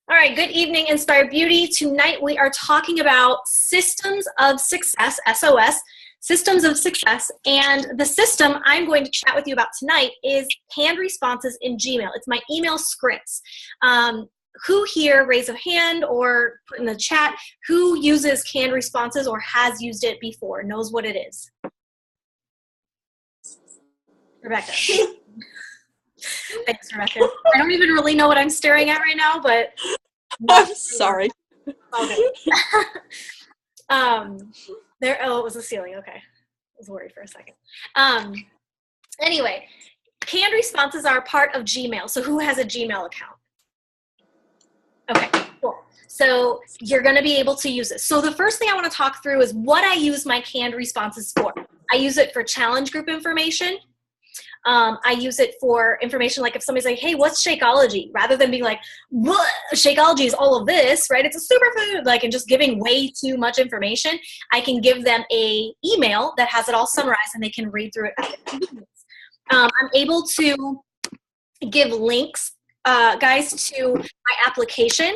All right, good evening, Inspire Beauty. Tonight we are talking about systems of success, SOS, systems of success. And the system I'm going to chat with you about tonight is canned responses in Gmail. It's my email scripts. Who here, raise a hand or put in the chat, who uses canned responses or has used it before, knows what it is? Rebecca. Thanks, Rebecca. I don't even really know what I'm staring at right now, but I'm sorry. Okay. It was the ceiling. Okay. I was worried for a second. Anyway, canned responses are a part of Gmail. So who has a Gmail account? Okay, cool. So you're going to be able to use this. So the first thing I want to talk through is what I use my canned responses for. I use it for challenge group information. I use it for information like if somebody's like, hey, what's Shakeology? Rather than being like, what? Shakeology is all of this, right? It's a superfood, like, and just giving way too much information. I can give them a email that has it all summarized and they can read through it at their convenience. I'm able to give links, guys, to my application.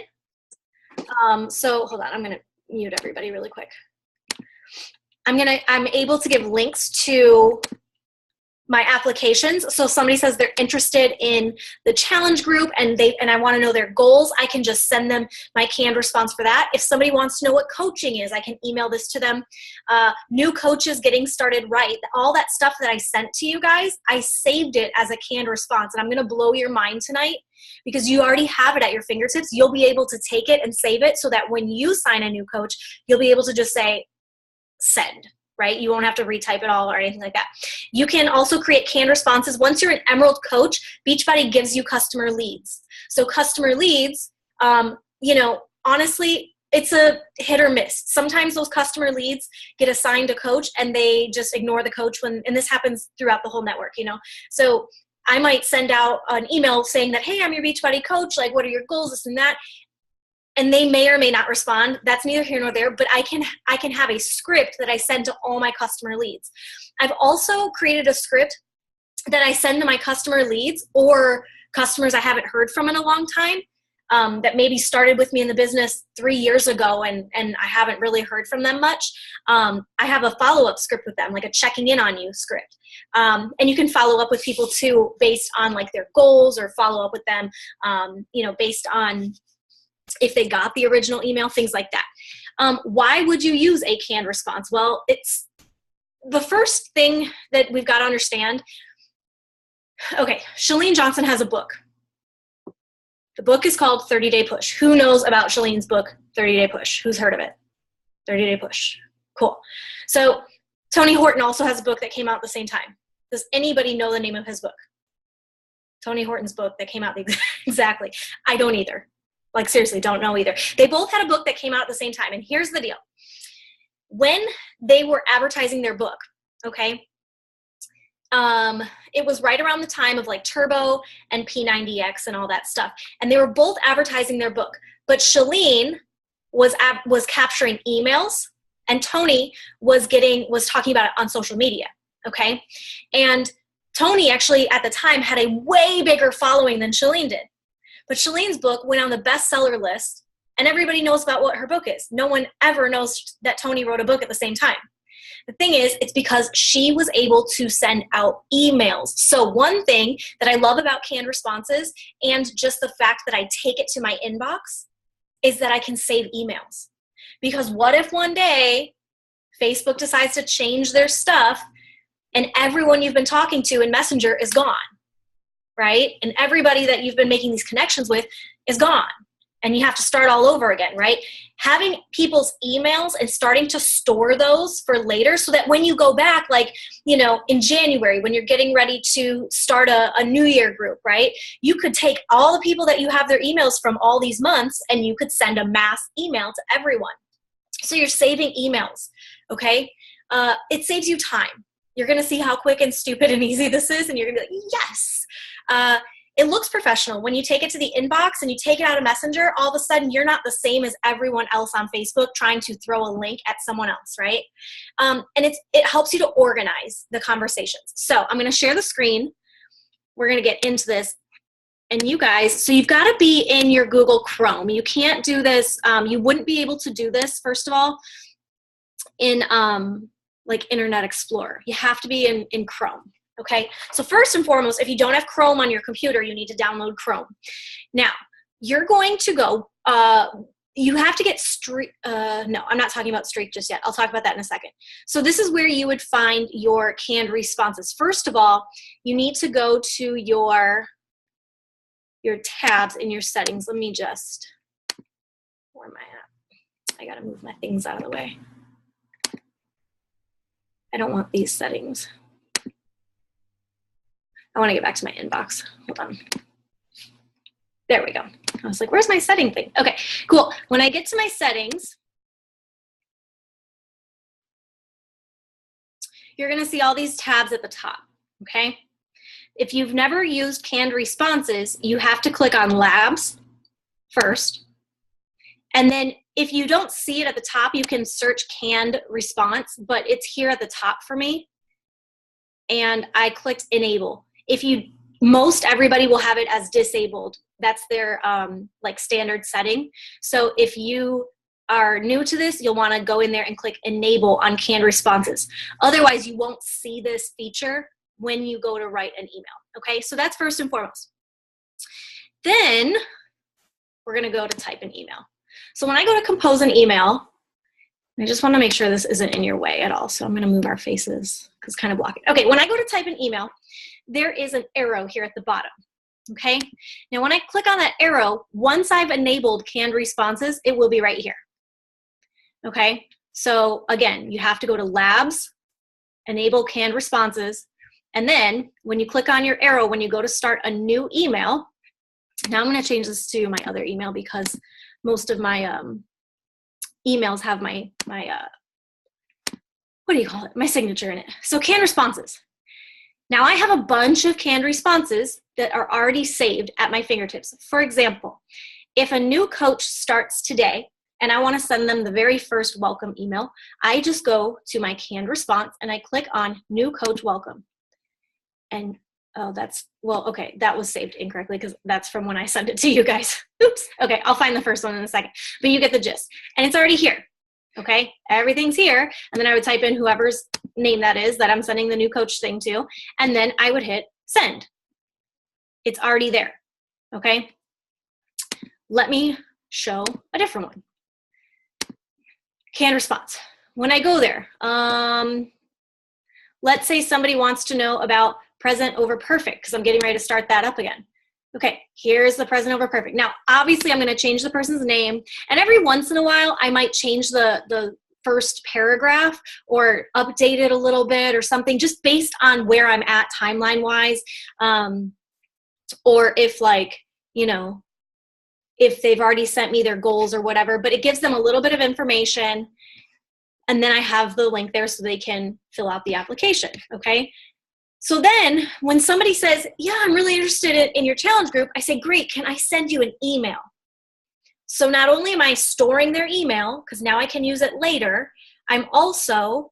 So hold on, I'm going to mute everybody really quick. I'm able to give links to my applications. So if somebody says they're interested in the challenge group and I want to know their goals, I can just send them my canned response for that. If somebody wants to know what coaching is, I can email this to them. New coaches getting started right. All that stuff that I sent to you guys, I saved it as a canned response. And I'm going to blow your mind tonight because you already have it at your fingertips. You'll be able to take it and save it so that when you sign a new coach, you'll be able to just say, send. Right? You won't have to retype it all or anything like that. You can also create canned responses. Once you're an Emerald coach, Beachbody gives you customer leads. So customer leads, honestly, it's a hit or miss. Sometimes those customer leads get assigned a coach and they just ignore the coach and this happens throughout the whole network, So I might send out an email saying that, hey, I'm your Beachbody coach. Like, what are your goals, this and that? And they may or may not respond. That's neither here nor there, but I can have a script that I send to all my customer leads. I've also created a script that I send to my customer leads or customers I haven't heard from in a long time that maybe started with me in the business 3 years ago and I haven't really heard from them much. I have a follow-up script with them, like a checking in on you script. And you can follow up with people too based on like their goals or follow up with them, based on if they got the original email, things like that. Why would you use a canned response? Well, it's the first thing that we've got to understand. Okay, Chalene Johnson has a book. The book is called 30-Day Push. Who knows about Chalene's book, 30-Day Push? Who's heard of it? 30-Day Push. Cool. So Tony Horton also has a book that came out at the same time. Does anybody know the name of his book? Tony Horton's book that came out exactly. I don't either. Like, seriously, don't know either. They both had a book that came out at the same time. And here's the deal. When they were advertising their book, okay, it was right around the time of like Turbo and P90X and all that stuff. And they were both advertising their book. But Chalene was capturing emails and Tony was talking about it on social media, okay? And Tony actually at the time had a way bigger following than Chalene did. But Chalene's book went on the bestseller list, and everybody knows about what her book is. No one ever knows that Tony wrote a book at the same time. The thing is, it's because she was able to send out emails. So one thing that I love about canned responses and just the fact that I take it to my inbox is that I can save emails. Because what if one day Facebook decides to change their stuff and everyone you've been talking to in Messenger is gone? Right? And everybody that you've been making these connections with is gone. And you have to start all over again, right? Having people's emails and starting to store those for later so that when you go back, like, in January, when you're getting ready to start a New Year group, right? You could take all the people that you have their emails from all these months and you could send a mass email to everyone. So you're saving emails, okay? It saves you time. You're going to see how quick and stupid and easy this is, and you're going to be like, yes. It looks professional. When you take it to the inbox and you take it out of Messenger, all of a sudden you're not the same as everyone else on Facebook trying to throw a link at someone else, right? And it helps you to organize the conversations. So I'm going to share the screen. We're going to get into this. And you guys, so you've got to be in your Google Chrome. You can't do this. You wouldn't be able to do this, first of all, in like Internet Explorer. You have to be in Chrome. Okay, so first and foremost, if you don't have Chrome on your computer, you need to download Chrome. Now, you're going to go, you have to get Streak, no, I'm not talking about Streak just yet. I'll talk about that in a second. So this is where you would find your canned responses. First of all, you need to go to your tabs in your settings. Let me just, where am I at? I gotta move my things out of the way. I don't want these settings. I want to get back to my inbox. Hold on. There we go. I was like, where's my setting thing? Okay, cool. When I get to my settings, you're going to see all these tabs at the top, okay? If you've never used canned responses, you have to click on Labs first. And then if you don't see it at the top, you can search canned response, but it's here at the top for me. And I clicked Enable. Most everybody will have it as disabled. That's their like standard setting. So if you are new to this, you'll want to go in there and click Enable on canned responses. Otherwise, you won't see this feature when you go to write an email. Okay, so that's first and foremost. Then we're going to go to type an email. So when I go to compose an email, I just want to make sure this isn't in your way at all. So I'm going to move our faces because it's kind of blocking. Okay, when I go to type an email, there is an arrow here at the bottom. Okay, now when I click on that arrow, once I've enabled canned responses, it will be right here. Okay, so again, you have to go to Labs, Enable Canned Responses, and then when you click on your arrow, when you go to start a new email, now I'm going to change this to my other email because most of my emails have my what do you call it? My signature in it. So canned responses. Now I have a bunch of canned responses that are already saved at my fingertips. For example, if a new coach starts today and I want to send them the very first welcome email, I just go to my canned response and I click on New Coach Welcome. And oh, okay, that was saved incorrectly because that's from when I sent it to you guys. Oops. Okay, I'll find the first one in a second. But you get the gist. And it's already here. Okay, everything's here. And then I would type in whoever's name that is that I'm sending the new coach thing to. And then I would hit send. It's already there. Okay, let me show a different one. Canned response. When I go there, let's say somebody wants to know about present over perfect because I'm getting ready to start that up again. Okay, here's the present over perfect. Now, obviously, I'm going to change the person's name, and every once in a while, I might change the first paragraph or update it a little bit or something just based on where I'm at timeline-wise, or if, like, you know, if they've already sent me their goals or whatever, but it gives them a little bit of information, and then I have the link there so they can fill out the application, okay? So then when somebody says, yeah, I'm really interested in your challenge group, I say, great, can I send you an email? So not only am I storing their email, because now I can use it later, I'm also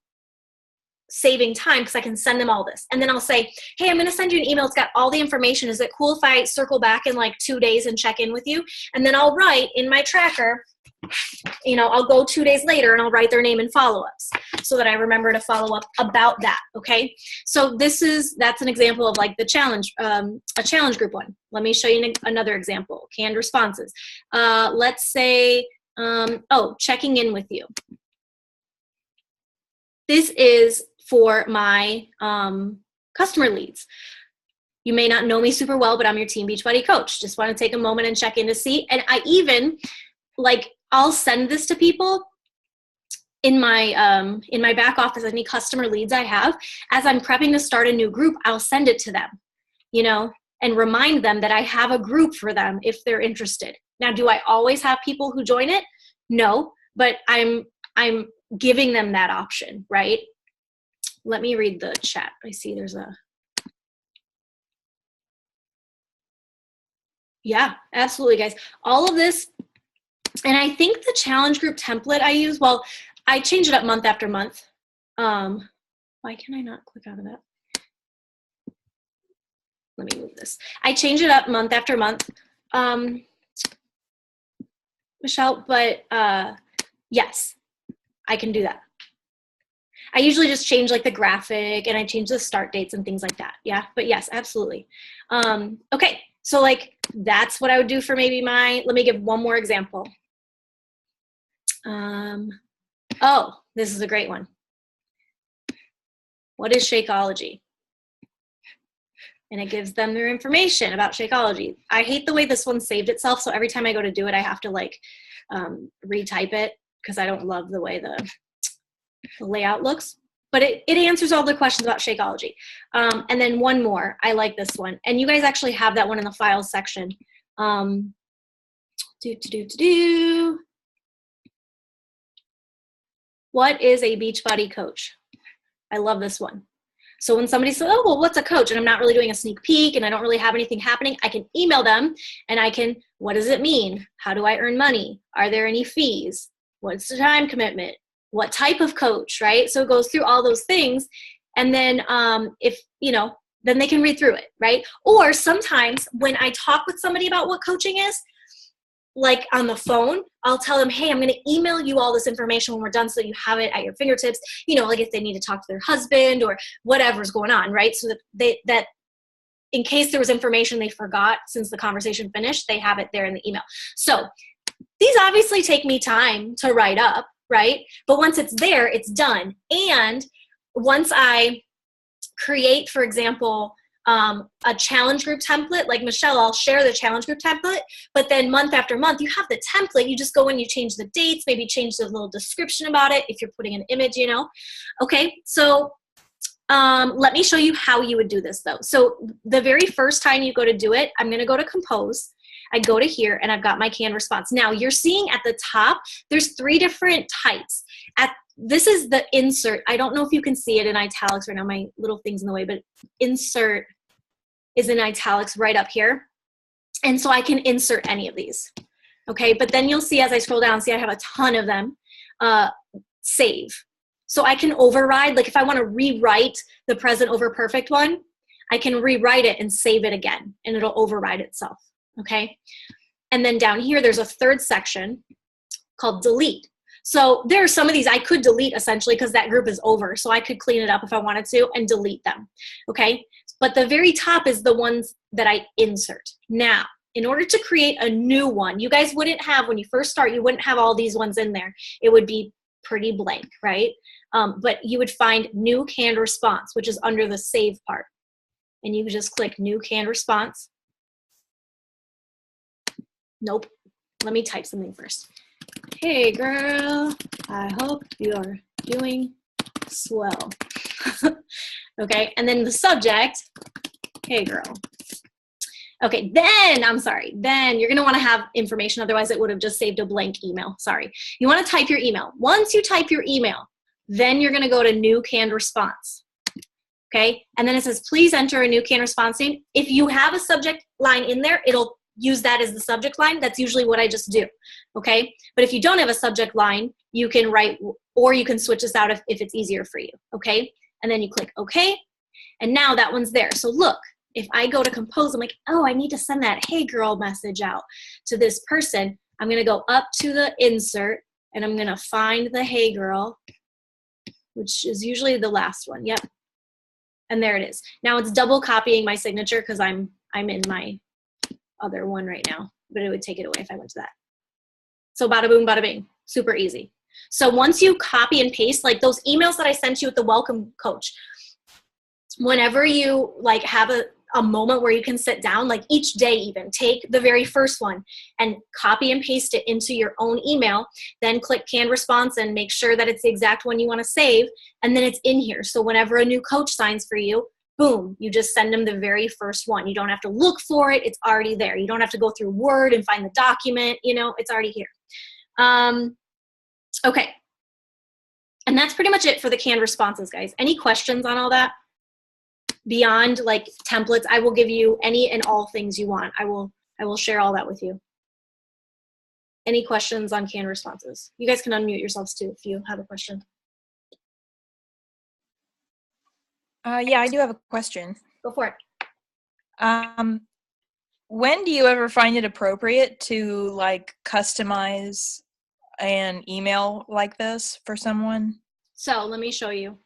saving time because I can send them all this. And then I'll say, hey, I'm going to send you an email. It's got all the information. Is it cool if I circle back in like 2 days and check in with you? And then I'll write in my tracker, you know, I'll go 2 days later and I'll write their name and follow-ups so that I remember to follow up about that, okay? So that's an example of like the challenge, a challenge group one. Let me show you another example, canned responses. Let's say, checking in with you. This is for my customer leads. You may not know me super well, but I'm your Team Beachbody coach. Just want to take a moment and check in to see. And I even, like, I'll send this to people in my back office, any customer leads I have. As I'm prepping to start a new group, I'll send it to them, you know, and remind them that I have a group for them if they're interested. Now, do I always have people who join it? No, but I'm giving them that option, right? Let me read the chat. I see there's a... Yeah, absolutely, guys. All of this, and I think the challenge group template I use, well, I change it up month after month. Why can I not click out of that? let me move this. I change it up month after month, Michelle, but yes, I can do that. I usually just change like the graphic and I change the start dates and things like that. Yeah, but yes, absolutely. Okay, so like that's what I would do for maybe let me give one more example. Oh, this is a great one. What is Shakeology? And it gives them their information about Shakeology. I hate the way this one saved itself, so every time I go to do it, I have to like retype it because I don't love the way the layout looks, but it answers all the questions about Shakeology. And then one more, I like this one. And you guys actually have that one in the files section. What is a Beachbody coach? I love this one. So when somebody says, oh, well, what's a coach? And I'm not really doing a sneak peek and I don't really have anything happening, I can email them and I can, what does it mean? How do I earn money? Are there any fees? What's the time commitment? What type of coach, right? So it goes through all those things. And then if, then they can read through it, right? Or sometimes when I talk with somebody about what coaching is, like on the phone, I'll tell them, hey, I'm going to email you all this information when we're done so that you have it at your fingertips, like if they need to talk to their husband or whatever's going on, right? So that in case there was information they forgot since the conversation finished, they have it there in the email. So these obviously take me time to write up, right? But once it's there, it's done. And once I create, for example, a challenge group template, like Michelle, I'll share the challenge group template, but then month after month, you have the template, you just go in, you change the dates, maybe change the little description about it if you're putting an image, Okay, so let me show you how you would do this though. So the very first time you go to do it, I'm gonna go to Compose. I go to here and I've got my canned response. Now you're seeing at the top, there's 3 different types. This is the insert. I don't know if you can see it in italics right now. My little thing's in the way, but insert is in italics right up here. And so I can insert any of these. Okay, but then you'll see as I scroll down, see I have a ton of them. Save. So I can override, like if I want to rewrite the present over perfect one, I can rewrite it and save it again and it'll override itself. Okay, and then down here there's a third section called delete. So there are some of these I could delete essentially because that group is over, so I could clean it up if I wanted to and delete them. Okay, but the very top is the ones that I insert. Now in order to create a new one, you guys wouldn't have, when you first start, you wouldn't have all these ones in there. It would be pretty blank, right? But you would find new canned response, which is under the save part, and you just click new canned response. Nope. Let me type something first. Hey girl, I hope you're doing swell. Okay, and then the subject, hey girl. Okay, then you're gonna wanna have information, otherwise it would have just saved a blank email, sorry. You wanna type your email. Once you type your email, then you're gonna go to new canned response. Okay, and then it says, please enter a new canned response name. If you have a subject line in there, it'll use that as the subject line. That's usually what I just do, okay? But if you don't have a subject line, you can write, or you can switch this out if it's easier for you, okay? And then you click okay, and now that one's there. So look, if I go to Compose, I'm like, oh, I need to send that hey girl message out to this person. I'm gonna go up to the insert, and I'm gonna find the hey girl, which is usually the last one, yep. And there it is. Now it's double copying my signature because I'm in my other one right now, but it would take it away if I went to that. So bada boom, bada bing, super easy. So once you copy and paste, like those emails that I sent you with the welcome coach, whenever you like have a moment where you can sit down, like each day even, take the very first one and copy and paste it into your own email, then click canned response and make sure that it's the exact one you want to save, and then it's in here. So whenever a new coach signs for you, boom, you just send them the very first one. You don't have to look for it. It's already there. You don't have to go through Word and find the document. It's already here. Okay. And that's pretty much it for the canned responses, guys. Any questions on all that? Beyond like templates, I will give you any and all things you want. I will share all that with you. Any questions on canned responses? You guys can unmute yourselves too if you have a question. Yeah, I do have a question. Go for it. When do you ever find it appropriate to like customize an email like this for someone? So let me show you.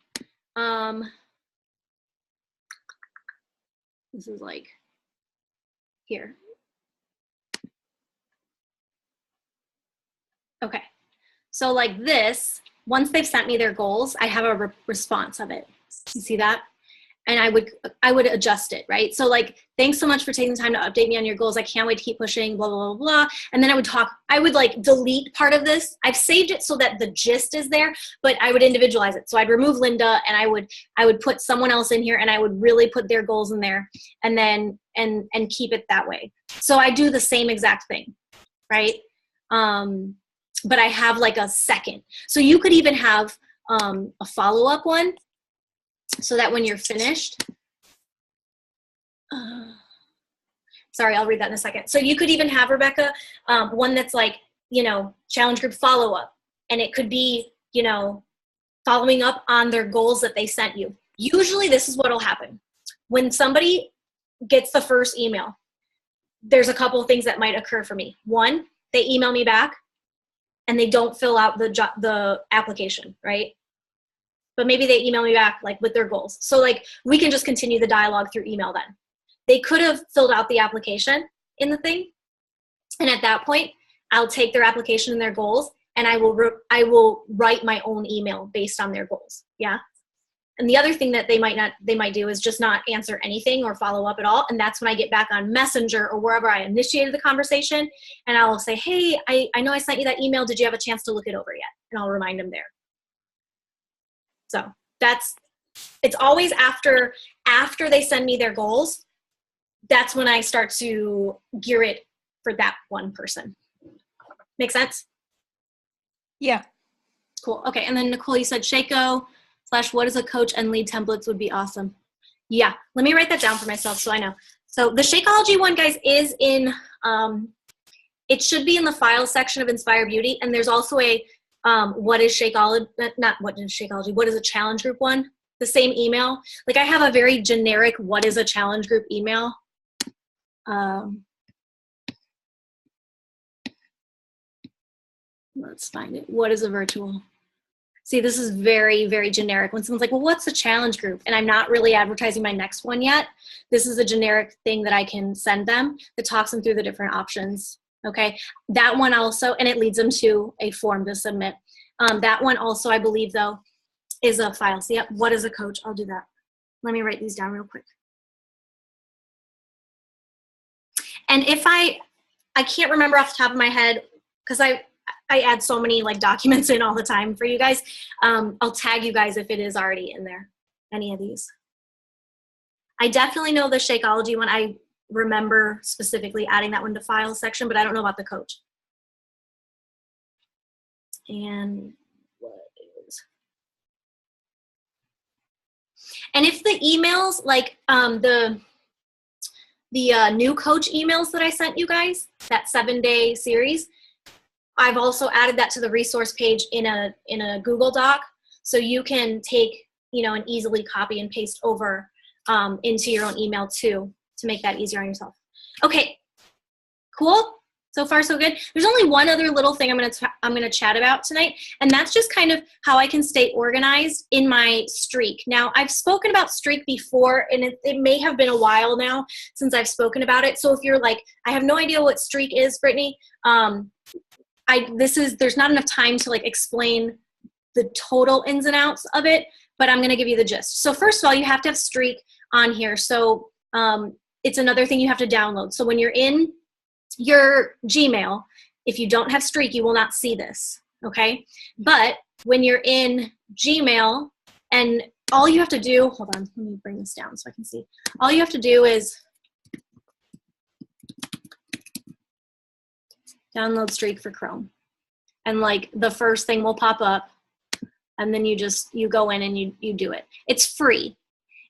This is like here. Okay. So like this, once they've sent me their goals, I have a response of it. You see that? And I would adjust it, right? So like, thanks so much for taking the time to update me on your goals. I can't wait to keep pushing, blah, blah, blah, blah. And then I would like delete part of this. I've saved it so that the gist is there, but I would individualize it. So I'd remove Linda and I would put someone else in here and I would really put their goals in there and then, and keep it that way. So I do the same exact thing, right? But I have like a second. So you could even have a follow-up one so that when you're finished, sorry, I'll read that in a second. So you could even have, Rebecca, one that's like, you know, challenge group follow-up. And it could be, you know, following up on their goals that they sent you. Usually this is what will happen. When somebody gets the first email, there's a couple of things that might occur for me. One, they email me back and they don't fill out the application, right? But maybe they email me back like with their goals. So like we can just continue the dialogue through email then. They could have filled out the application in the thing. And at that point, I'll take their application and their goals and I will write my own email based on their goals. Yeah. And the other thing that they might do is just not answer anything or follow up at all. And that's when I get back on Messenger or wherever I initiated the conversation. And I'll say, hey, I know I sent you that email. Did you have a chance to look it over yet? And I'll remind them there. So it's always after they send me their goals, that's when I start to gear it for that one person. Make sense? Yeah. Cool. Okay. And then Nicole, you said Shaco / what is a coach and lead templates would be awesome. Yeah. Let me write that down for myself so I know. So the Shakeology one, guys, is in, it should be in the file section of Inspire Beauty. And there's also a, what is Shakeology, not what is Shakeology, what is a challenge group one? The same email. Like I have a very generic, what is a challenge group email. Let's find it. What is a virtual? See, this is very, very generic. When someone's like, well, what's a challenge group? And I'm not really advertising my next one yet. This is a generic thing that I can send them that talks them through the different options. Okay. That one also, and it leads them to a form to submit. That one also, I believe though, is a file. So yep, what is a coach? I'll do that. Let me write these down real quick. And if I can't remember off the top of my head, because I add so many like documents in all the time for you guys. I'll tag you guys if it is already in there, any of these. I definitely know the Shakeology one. I remember specifically adding that one to file section, but I don't know about the coach. And what is? And if the emails, like the new coach emails that I sent you guys, that 7-day series, I've also added that to the resource page in a Google Doc, so you can take, you know, and easily copy and paste over into your own email too, to make that easier on yourself. Okay, cool. So far, so good. There's only one other little thing I'm gonna chat about tonight, and that's just kind of how I can stay organized in my streak. Now, I've spoken about streak before, and it may have been a while now since I've spoken about it. So if you're like, I have no idea what streak is, Brittany. There's not enough time to like explain the total ins and outs of it, but I'm gonna give you the gist. So first of all, you have to have streak on here. So it's another thing you have to download. So when you're in your Gmail, if you don't have streak, you will not see this, okay? But when you're in Gmail, and all you have to do, hold on, let me bring this down so I can see. All you have to do is download streak for Chrome. And like the first thing will pop up, and then you go in and you do it. It's free.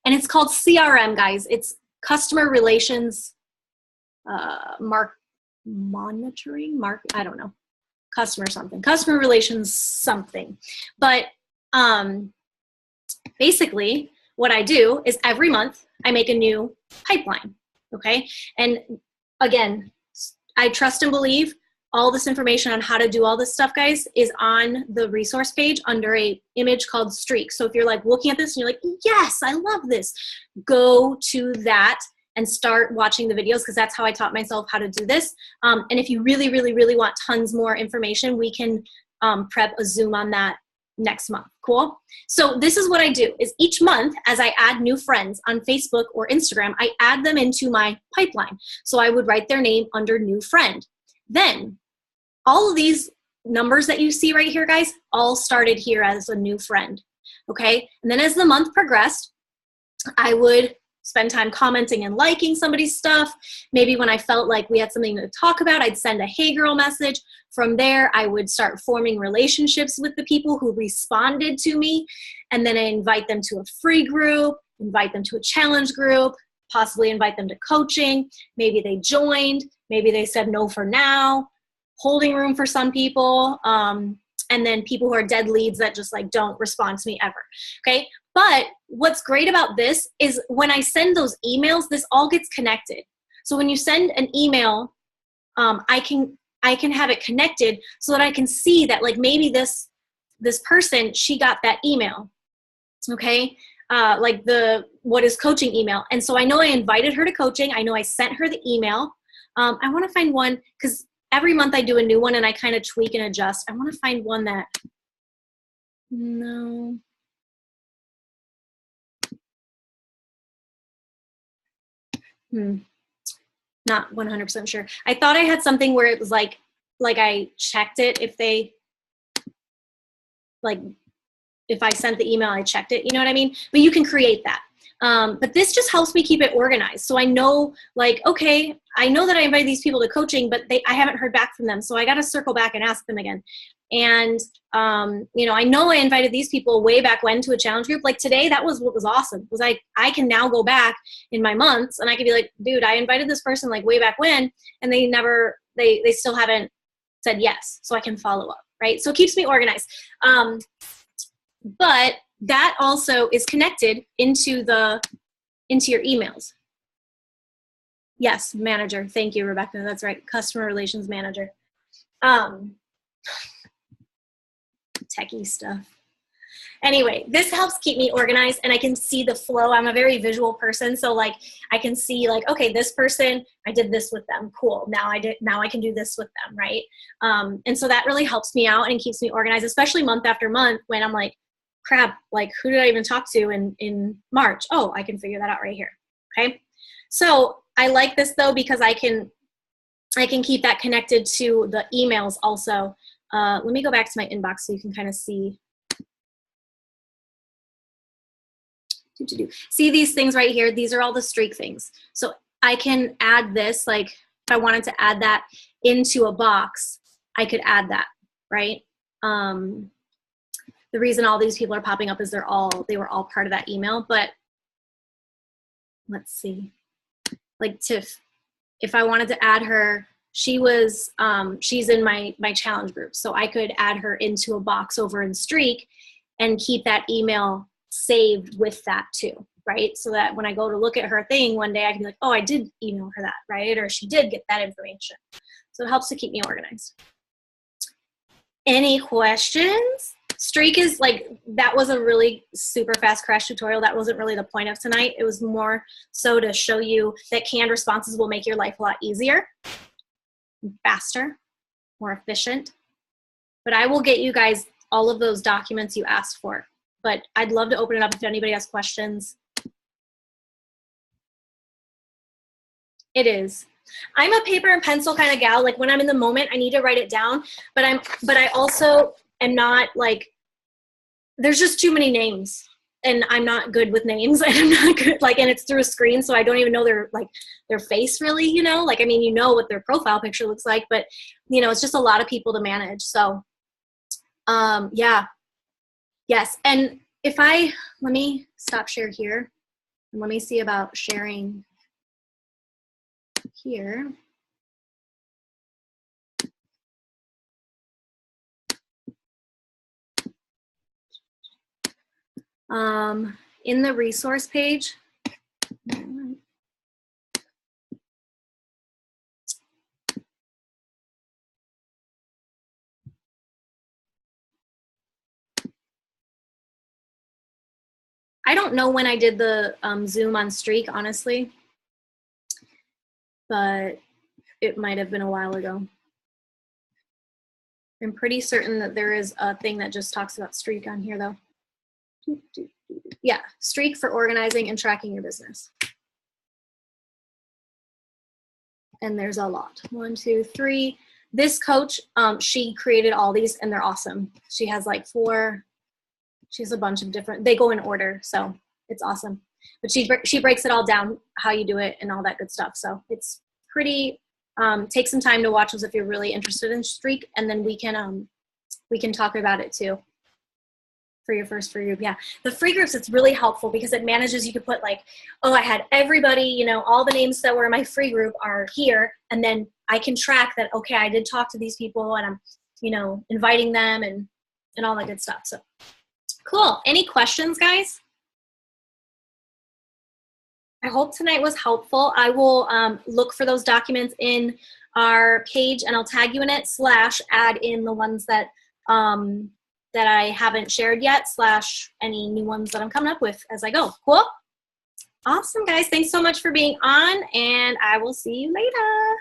And it's called CRM, guys. It's customer relations monitoring, I don't know, customer relations something. But basically what I do is every month I make a new pipeline. Okay. And again, I trust and believe all this information on how to do all this stuff, guys, is on the resource page under a image called Streak. So if you're like looking at this and you're like, yes, I love this, go to that and start watching the videos, because that's how I taught myself how to do this. And if you really, really, really want tons more information, we can prep a Zoom on that next month. Cool? So this is what I do, is each month as I add new friends on Facebook or Instagram, I add them into my pipeline. So I would write their name under new friend. Then all of these numbers that you see right here, guys, all started here as a new friend. Okay? And then as the month progressed, I would spend time commenting and liking somebody's stuff. Maybe when I felt like we had something to talk about, I'd send a hey girl message. From there, I would start forming relationships with the people who responded to me. And then I invite them to a free group, invite them to a challenge group, possibly invite them to coaching. Maybe they joined. Maybe they said no for now. Holding room for some people. And then people who are dead leads that just like don't respond to me ever. Okay. But what's great about this is when I send those emails, this all gets connected. So when you send an email, I can have it connected so that I can see that like maybe this person, she got that email. Okay. Like the what is coaching email. And so I know I invited her to coaching. I know I sent her the email. I want to find one because every month I do a new one and I kind of tweak and adjust. I want to find one that, no. Not 100% sure. I thought I had something where it was like I checked it if they, like, if I sent the email, I checked it, you know what I mean? But you can create that. But this just helps me keep it organized. So I know, like, okay, I know that I invited these people to coaching, but I haven't heard back from them. So I got to circle back and ask them again. And, you know I invited these people way back when to a challenge group. Like today, that was what was awesome. Was like, I can now go back in my months and I can be like, dude, I invited this person like way back when, and they still haven't said yes. So I can follow up, right? So it keeps me organized. But that also is connected into your emails. Yes, manager. Thank you, Rebecca. That's right. Customer relations manager. Techie stuff. Anyway, this helps keep me organized and I can see the flow. I'm a very visual person. So like I can see like, okay, this person, I did this with them. Cool. Now I can do this with them. Right. And so that really helps me out and keeps me organized, especially month after month when I'm like, crap, like who did I even talk to in March? Oh, I can figure that out right here. Okay. So I like this though, because I can keep that connected to the emails also. Let me go back to my inbox so you can kind of see. See these things right here? These are all the streak things. So I can add this, like if I wanted to add that into a box, I could add that, right? The reason all these people are popping up is they were all part of that email. But let's see, like Tiff, if I wanted to add her, she's in my challenge group. So I could add her into a box over in Streak and keep that email saved with that too, right? So that when I go to look at her thing one day, I can be like, oh, I did email her that, right? Or she did get that information. So it helps to keep me organized. Any questions? Streak is like, that was a really super fast crash tutorial. That wasn't really the point of tonight. It was more so to show you that canned responses will make your life a lot easier, faster, more efficient. But I will get you guys all of those documents you asked for. But I'd love to open it up if anybody has questions. It is. I'm a paper and pencil kind of gal. Like when I'm in the moment, I need to write it down. But I also am not like, there's just too many names. And I'm not good with names. And I'm not good, like, and it's through a screen, so I don't even know their face really, you know? Like, I mean, you know what their profile picture looks like, but, you know, it's just a lot of people to manage. So, yeah. Yes, and let me stop share here, and let me see about sharing here. In the resource page, I don't know when I did the Zoom on Streak, honestly, but it might have been a while ago. I'm pretty certain that there is a thing that just talks about Streak on here, though. Yeah, Streak for organizing and tracking your business. And there's a lot. 1, 2, 3. This coach, she created all these, and they're awesome. She has like 4. She has a bunch of different. They go in order, so it's awesome. But she breaks it all down, how you do it, and all that good stuff. So it's pretty. Take some time to watch those if you're really interested in Streak, and then we can talk about it too. For your first free group. Yeah. The free groups, it's really helpful because it manages, you could put like, oh, I had everybody, you know, all the names that were in my free group are here. And then I can track that, okay, I did talk to these people and I'm, you know, inviting them and all that good stuff. So cool. Any questions, guys? I hope tonight was helpful. I will look for those documents in our page and I'll tag you in it / add in the ones that, that I haven't shared yet / any new ones that I'm coming up with as I go. Cool? Awesome, guys. Thanks so much for being on, and I will see you later.